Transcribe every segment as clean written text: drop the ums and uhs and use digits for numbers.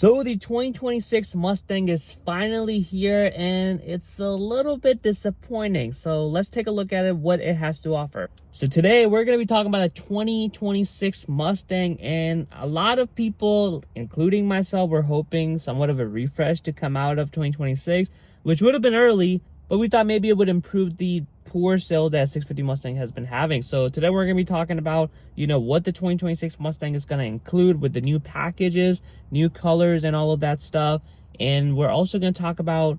So the 2026 Mustang is finally here, and it's a little bit disappointing. So let's take a look at it, what it has to offer. So today we're going to be talking about a 2026 Mustang, and a lot of people, including myself, were hoping somewhat of a refresh to come out of 2026, which would have been early, but we thought maybe it would improve the poor sales that S650 Mustang has been having. So today we're going to be talking about, what the 2026 Mustang is going to include with the new packages, new colors, and all of that stuff. And we're also going to talk about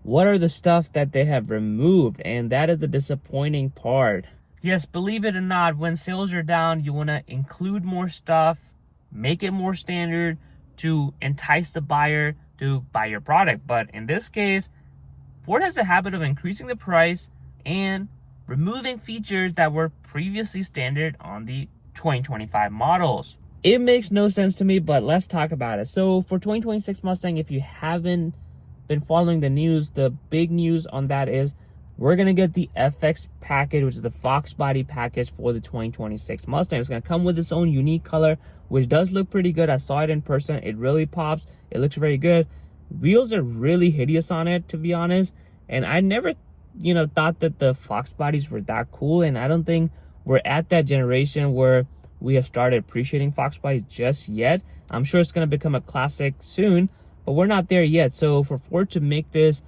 what are the stuff that they have removed, and that is the disappointing part. Yes, believe it or not, when sales are down, you want to include more stuff, make it more standard to entice the buyer to buy your product. But in this case, Ford has a habit of increasing the price and removing features that were previously standard on the 2025 models. It makes no sense to me, but let's talk about it. So for 2026 Mustang, if you haven't been following the news, the big news on that is we're going to get the FX package, which is the Fox body package for the 2026 Mustang. It's going to come with its own unique color, which does look pretty good. I saw it in person. It really pops. It looks very good. Wheels are really hideous on it, to be honest. And I never thought that the Fox bodies were that cool, and I don't think we're at that generation where we have started appreciating Fox bodies just yet. I'm sure it's going to become a classic soon, but we're not there yet. So for Ford to make this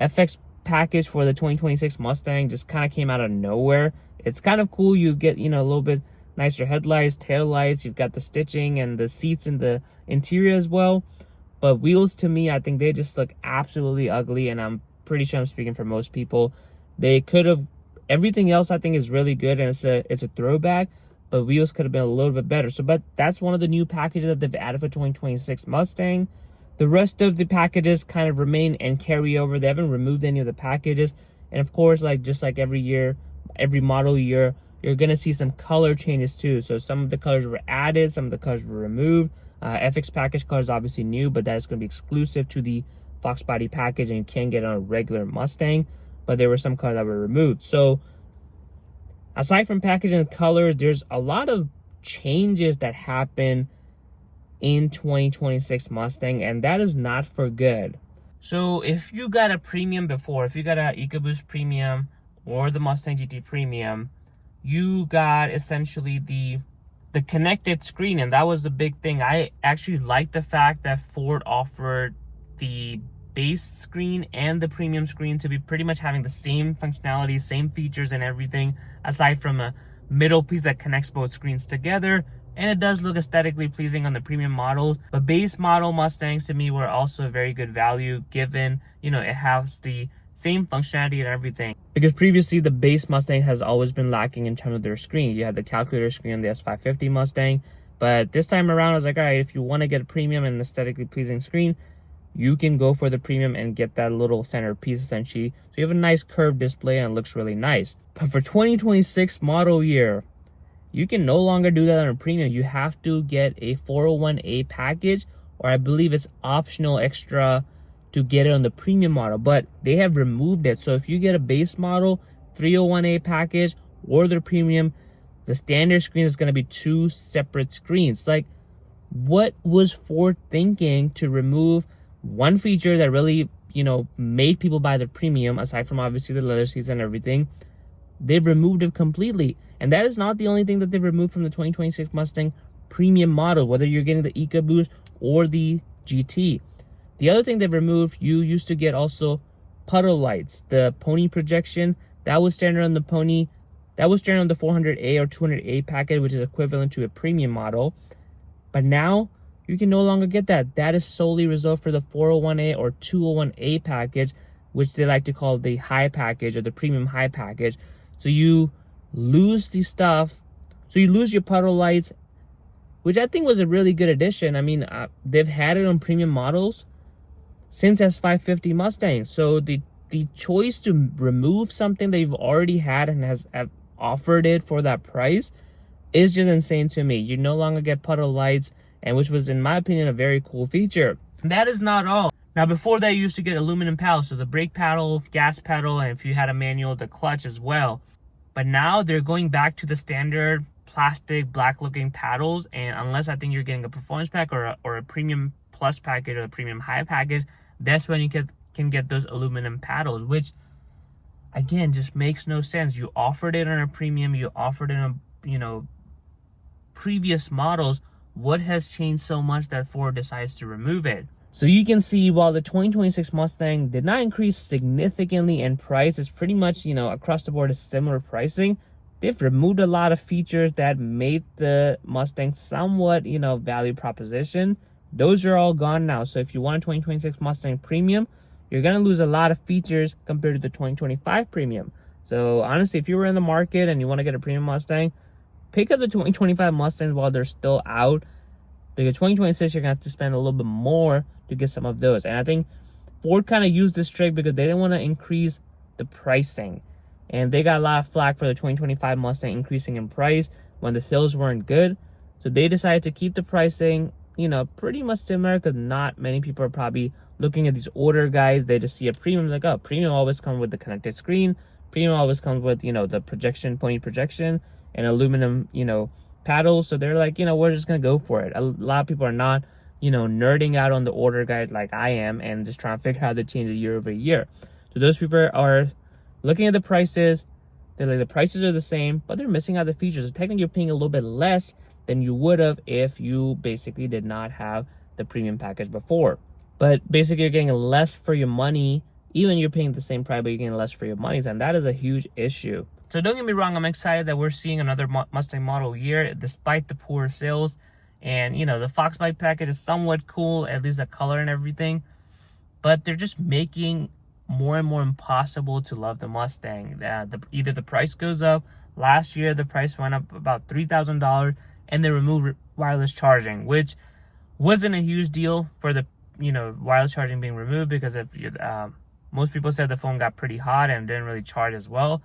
FX package for the 2026 Mustang just kind of came out of nowhere. It's kind of cool. You get, a little bit nicer headlights, tail lights. You've got the stitching and the seats in the interior as well. But wheels, to me, I think they just look absolutely ugly, and I'm pretty sure I'm speaking for most people. They could have, everything else I think is really good, and it's a throwback, but wheels could have been a little bit better. So, but that's one of the new packages that they've added for 2026 Mustang. The rest of the packages kind of remain and carry over. They haven't removed any of the packages. And of course, just like every year, every model year, you're going to see some color changes too. So some of the colors were added, some of the colors were removed. FX package color is obviously new, but that is going to be exclusive to the Fox body package, and you can't get it on a regular Mustang. But there were some colors that were removed. So aside from packaging and colors, there's a lot of changes that happen in 2026 Mustang, and that is not for good. So if you got a premium before, if you got an EcoBoost Premium or the Mustang GT Premium, you got essentially the connected screen, and that was the big thing. I actually like the fact that Ford offered the base screen and the premium screen to be pretty much having the same functionality, same features and everything, aside from a middle piece that connects both screens together. And it does look aesthetically pleasing on the premium models. But base model Mustangs to me were also a very good value, given it has the same functionality and everything. Because previously the base Mustang has always been lacking in terms of their screen. You had the calculator screen on the S650 Mustang, but this time around I was like, all right, if you want to get a premium and aesthetically pleasing screen, you can go for the premium and get that little center piece essentially. So you have a nice curved display and it looks really nice. But for 2026 model year, you can no longer do that on a premium. You have to get a 401A package, or I believe it's optional extra to get it on the premium model, but they have removed it. So if you get a base model 301A package or the premium, the standard screen is going to be two separate screens. Like, what was Ford thinking to remove one feature that really, made people buy the premium, aside from obviously the leather seats and everything? They've removed it completely. And that is not the only thing that they've removed from the 2026 Mustang premium model, whether you're getting the EcoBoost or the GT. The other thing they've removed, you used to get also puddle lights. The pony projection, that was standard on the pony. That was standard on the 400A or 200A package, which is equivalent to a premium model. But now you can no longer get that. That is solely reserved for the 401A or 201A package, which they like to call the high package or the premium high package. So you lose the stuff. So you lose your puddle lights, which I think was a really good addition. I mean, they've had it on premium models since S650 Mustang. So the choice to remove something that you've already had and have offered it for that price is just insane to me. You no longer get puddle lights, and which was, in my opinion, a very cool feature. That is not all. Now, before that, you used to get aluminum paddles, so the brake pedal, gas pedal, and if you had a manual, the clutch as well. But now they're going back to the standard plastic black looking paddles, and unless I think you're getting a performance pack or a premium Plus package or the Premium High package, that's when you can get those aluminum paddles, which again just makes no sense. You offered it on a Premium, you offered it on, you know, previous models. What has changed so much that Ford decides to remove it? So you can see while the 2026 Mustang did not increase significantly in price, it's pretty much, you know, across the board is similar pricing. They've removed a lot of features that made the Mustang somewhat, you know, value proposition. Those are all gone now. So if you want a 2026 Mustang Premium, you're going to lose a lot of features compared to the 2025 Premium. So honestly, if you were in the market and you want to get a Premium Mustang, pick up the 2025 Mustangs while they're still out, because 2026 you're gonna have to spend a little bit more to get some of those. And I think Ford kind of used this trick because they didn't want to increase the pricing, and they got a lot of flack for the 2025 Mustang increasing in price when the sales weren't good. So they decided to keep the pricing, you know, pretty much similar, because not many people are probably looking at these older guys. They just see a Premium, like, oh, Premium always comes with the connected screen, Premium always comes with, you know, the projection, pointy projection, and aluminum, you know, paddles. So they're like, you know, we're just gonna go for it. A lot of people are not, you know, nerding out on the older guys like I am and just trying to figure out how to change it year over year. So those people are looking at the prices. They're like, the prices are the same, but they're missing out the features. So technically you're paying a little bit less than you would have if you basically did not have the Premium package before. But basically you're getting less for your money. Even you're paying the same price, but you're getting less for your money, and that is a huge issue. So don't get me wrong, I'm excited that we're seeing another Mustang model year despite the poor sales. And, you know, the Fox Bike package is somewhat cool, at least the color and everything. But they're just making more and more impossible to love the Mustang. Either the price goes up. Last year, the price went up about $3,000, and they removed wireless charging, which wasn't a huge deal for the, you know, wireless charging being removed, because if you, most people said the phone got pretty hot and didn't really charge as well.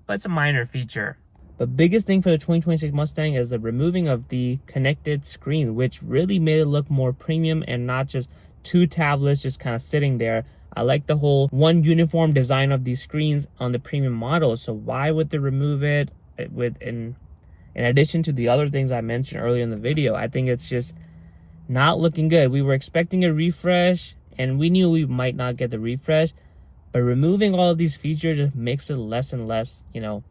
But it's a minor feature. But biggest thing for the 2026 Mustang is the removing of the connected screen, which really made it look more premium and not just two tablets just kind of sitting there. I like the whole one uniform design of these screens on the Premium models. So why would they remove it in addition to the other things I mentioned earlier in the video? I think it's just not looking good. We were expecting a refresh, and we knew we might not get the refresh. But removing all of these features just makes it less and less, you know,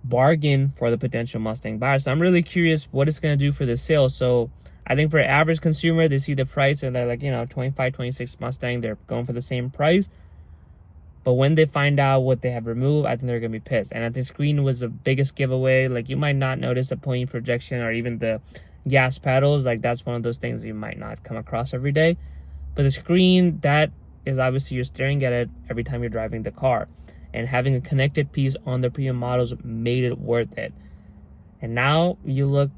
bargain for the potential Mustang buyer. So I'm really curious what it's going to do for the sales. So I think for an average consumer, they see the price and they're like, you know, 25, 26 Mustang, they're going for the same price. But when they find out what they have removed, I think they're going to be pissed. And I think screen was the biggest giveaway. Like, you might not notice a pointing projection or even the gas pedals. Like, that's one of those things you might not come across every day. But the screen, that is obviously you're staring at it every time you're driving the car, and having a connected piece on the Premium models made it worth it. And now you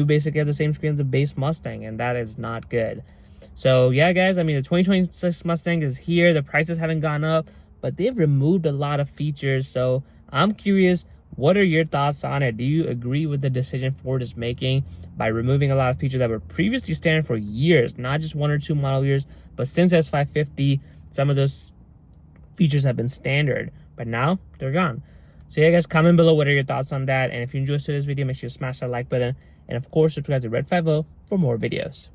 basically have the same screen as the base Mustang, and that is not good. So yeah, guys, I mean, the 2026 Mustang is here. The prices haven't gone up, but they've removed a lot of features. So I'm curious, what are your thoughts on it? Do you agree with the decision Ford is making by removing a lot of features that were previously standard for years, not just 1 or 2 model years, but since S550, some of those features have been standard, but now they're gone. So yeah, guys, comment below what are your thoughts on that. And if you enjoyed today's video, make sure you smash that like button. And of course, subscribe to Red 50 for more videos.